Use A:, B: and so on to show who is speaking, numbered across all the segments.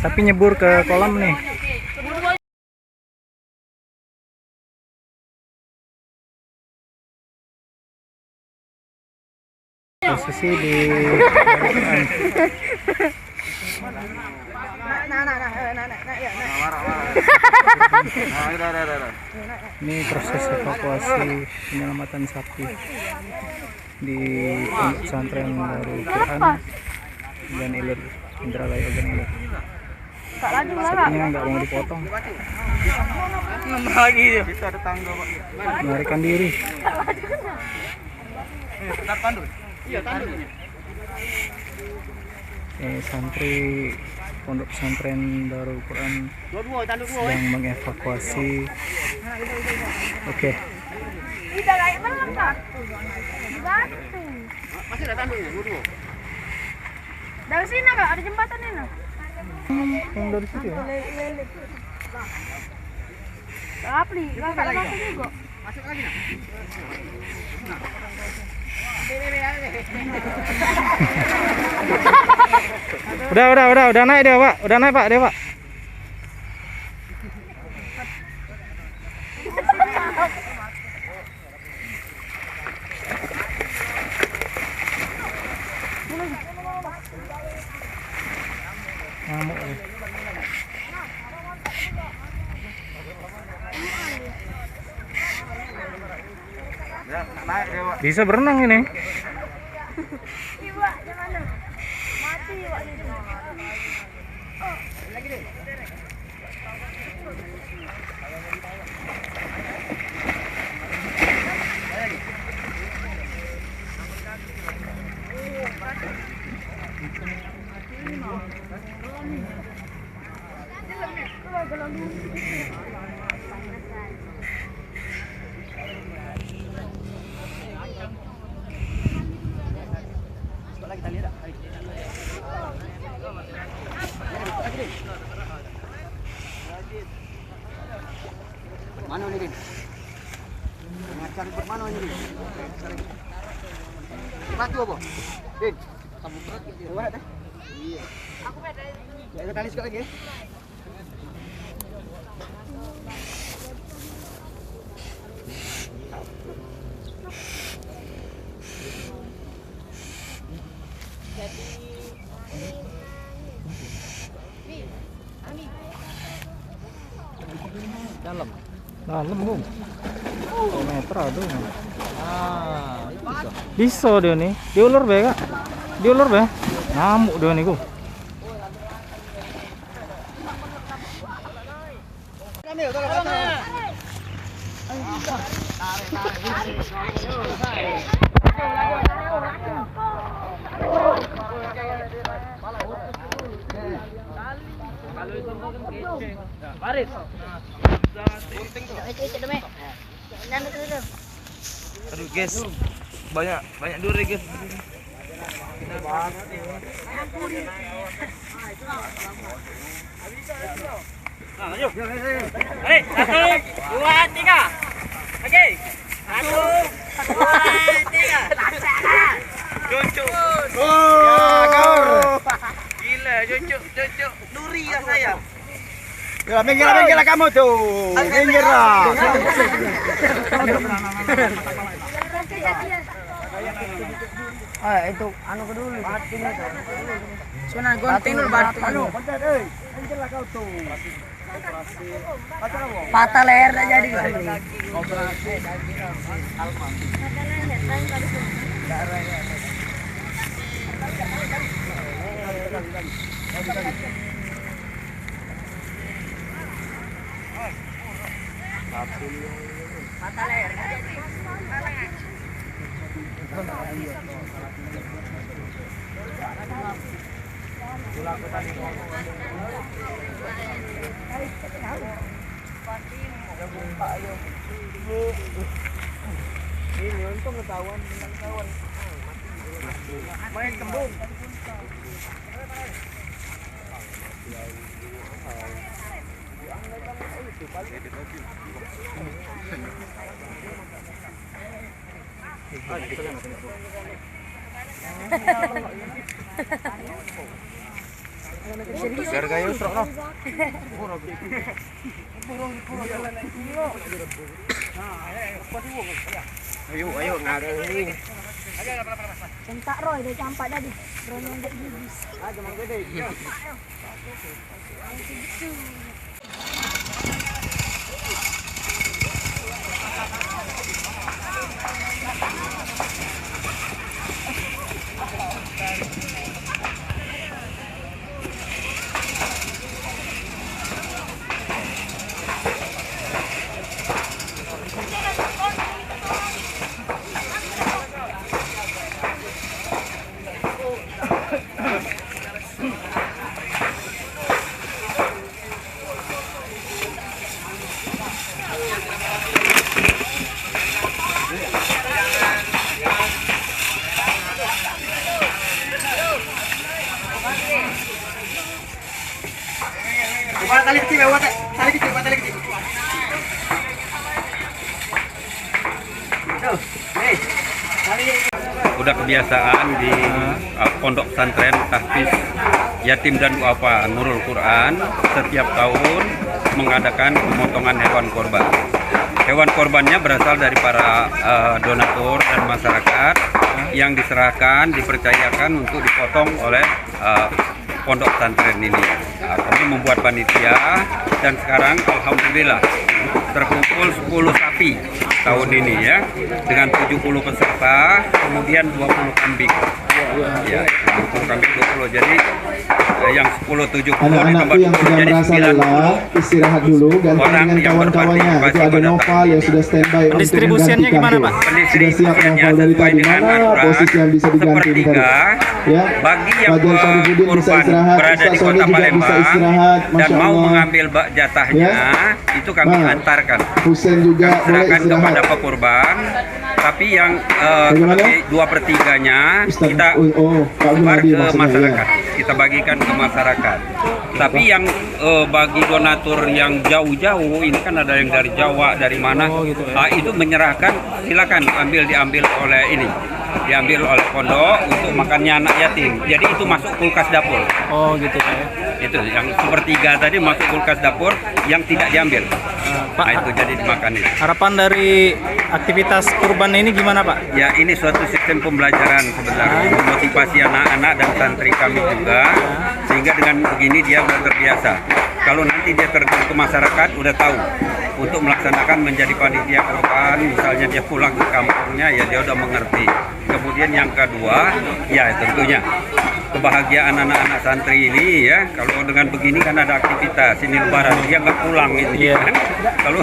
A: Tapi nyebur ke kolam nih. Posisi di ini proses evakuasi penyelamatan sapi di Pondok Pesantren Darul Quran dan Ilir Indralaya dan Ilir. Sapinya nggak mau dipotong, melarikan diri. Santri Pondok Pesantren Darul Quran sedang mengevakuasi. Oke.
B: Masih ada tanduknya, dua. Dari sini nggak ada jembatan ini?
A: Yang dari situ ya?
B: Apli, nggak ada masuk juga. Masuk lagi nak?
A: Udah naik dia Pak, udah naik Pak dia Pak. Ngamuk. Bisa berenang ini.
C: Mana ini, Din? Cari mana ini, Din? Batu apa? Din, kamu berat gitu. Berat deh. Iya. Aku beda. Ya, kali sekali lagi.
A: Dalam bung. Meter aduh. Bisa dia nih. Diulur be kak. Diulur be. Ngamuk dia nih ku.
C: Baris. Aduh guys, banyak duri guys. Ayo. Hei, 1, 2, 3. Oke. 1, 2, 3. Cucuk. Gila, cucuk. Duri ya saya. Minggir lah kamu tuh. Minggir lah.
B: Itu anu ke dulu. Sunan gunting dulu batu.
C: Minggir lah kau tuh.
B: Patah leher dah jadi. Patah leher jadi.
C: Ini untung ketahuan kawan. Main kembung.
A: Biar gaya usrok no.
C: Ayo ngari.
B: Centak roy dia campak tadi. Roy yang dek bibis.
C: Buat tali kecil, buat tali kecil. Tuh, nih.
D: Udah kebiasaan di pondok pesantren tahfiz yatim dan duafa Nurul Quran setiap tahun mengadakan pemotongan hewan korban. Hewan korbannya berasal dari para donatur dan masyarakat yang diserahkan, dipercayakan untuk dipotong oleh pondok pesantren ini. Kami membuat panitia dan sekarang alhamdulillah terkumpul 10 sapi tahun ini ya, dengan 70 peserta, kemudian 20 kambing. Ya, 20 kambing 20. Jadi yang 10 70
E: anak-anakku yang sudah merasa lelah istirahat dulu gantian dengan kawan-kawannya. Itu ada Noval yang sudah standby untuk
A: Pendistribusiannya gimana, Pak?
E: Sudah siap Noval dari tadi. Mana posisi yang bisa diganti tadi? Ya,
D: bagi yang
E: Fajar bisa istirahat,
D: berada di
E: Ustaz Sony
D: Kota
E: juga bisa istirahat.
D: Palembang dan
E: Masya
D: mau
E: Allah.
D: mengambil jatahnya, itu kami antarkan.
E: Husein juga boleh
D: Serahkan
E: istirahat.
D: kepada pekurban, tapi yang
E: Bagaimana?
D: 2/3-nya
E: Ustaz,
D: kita
E: Pak
D: sebar
E: Gunadi
D: ke
E: maksudnya,
D: masyarakat.
E: ya.
D: Kita bagikan ke masyarakat. Tapi yang bagi donatur yang jauh-jauh, ini kan ada yang dari Jawa, dari mana, itu menyerahkan, silakan diambil oleh ini, diambil oleh pondok untuk makannya anak yatim. Jadi itu masuk kulkas dapur.
A: Oh gitu Pak ya.
D: Itu yang 1/3 tadi masuk kulkas dapur, yang tidak diambil.
A: Pak,
D: Nah, itu jadi dimakan itu.
A: harapan dari aktivitas kurban ini gimana Pak?
D: Ya, ini suatu sistem pembelajaran sebenarnya, motivasi anak-anak dan santri kami juga, sehingga dengan begini dia sudah terbiasa. Kalau nanti dia terjun ke masyarakat, udah tahu untuk melaksanakan menjadi panitia kurban, misalnya dia pulang ke kampungnya, ya dia udah mengerti. Kemudian yang kedua, ya tentunya kebahagiaan anak-anak santri ini ya, kalau dengan begini kan ada aktivitas ini lebaran, dia nggak pulang ini kan. Kalau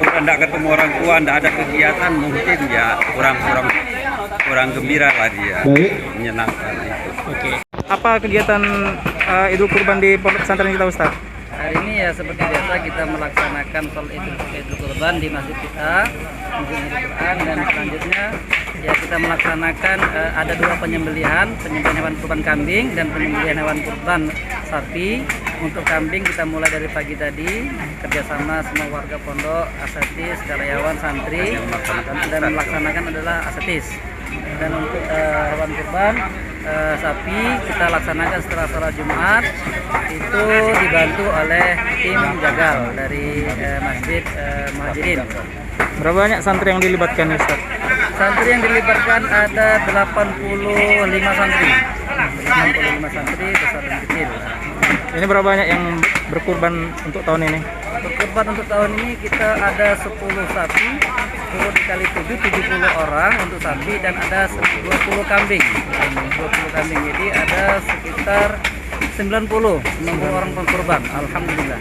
D: udah nggak ketemu orang tua, nggak ada kegiatan, mungkin ya kurang gembira lah dia.
E: Baik.
D: Menyenangkan itu.
A: Oke. Apa kegiatan Idul Kurban di Pondok Pesantren kita Ustaz?
F: Hari ini ya seperti biasa kita melaksanakan sholat Idul Kurban di masjid kita, Masjid Idul Quran, dan selanjutnya ya kita melaksanakan ada 2 penyembelihan hewan kurban kambing dan penyembelihan hewan kurban sapi. Untuk kambing kita mulai dari pagi tadi kerjasama semua warga pondok, asetis, karyawan, santri, dan melaksanakan adalah asetis. Dan untuk hewan kurban sapi kita laksanakan setelah sholat Jumat, itu dibantu oleh tim jagal dari Masjid Muhajirin.
A: Berapa banyak santri yang dilibatkan Ustaz?
F: Santri yang dilibatkan ada 85 santri. 85 santri besar dan kecil.
A: Ini berapa banyak yang berkurban untuk tahun ini?
F: Berkurban untuk tahun ini kita ada 10 sapi, 10 dikali 7, 70 orang untuk sapi, dan ada 20 kambing. 20 kambing, jadi ada sekitar 90 orang berkurban. Alhamdulillah.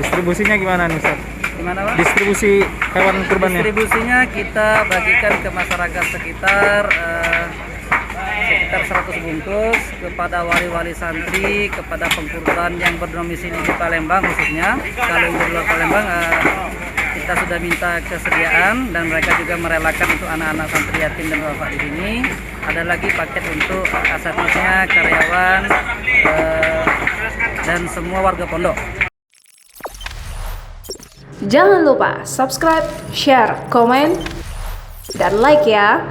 A: Distribusinya gimana nih Ustaz?
F: Gimana Pak?
A: Distribusi hewan kurbannya?
F: Distribusinya kita bagikan ke masyarakat sekitar 100 bungkus kepada wali-wali santri, kepada pengkurban yang berdomisili di Palembang khususnya. Kalau di luar Palembang kita sudah minta kesediaan dan mereka juga merelakan untuk anak-anak santri yatim dan duafa di sini. Ada lagi paket untuk asatisnya, karyawan, dan semua warga pondok.
G: Jangan lupa subscribe, share, komen, dan like ya.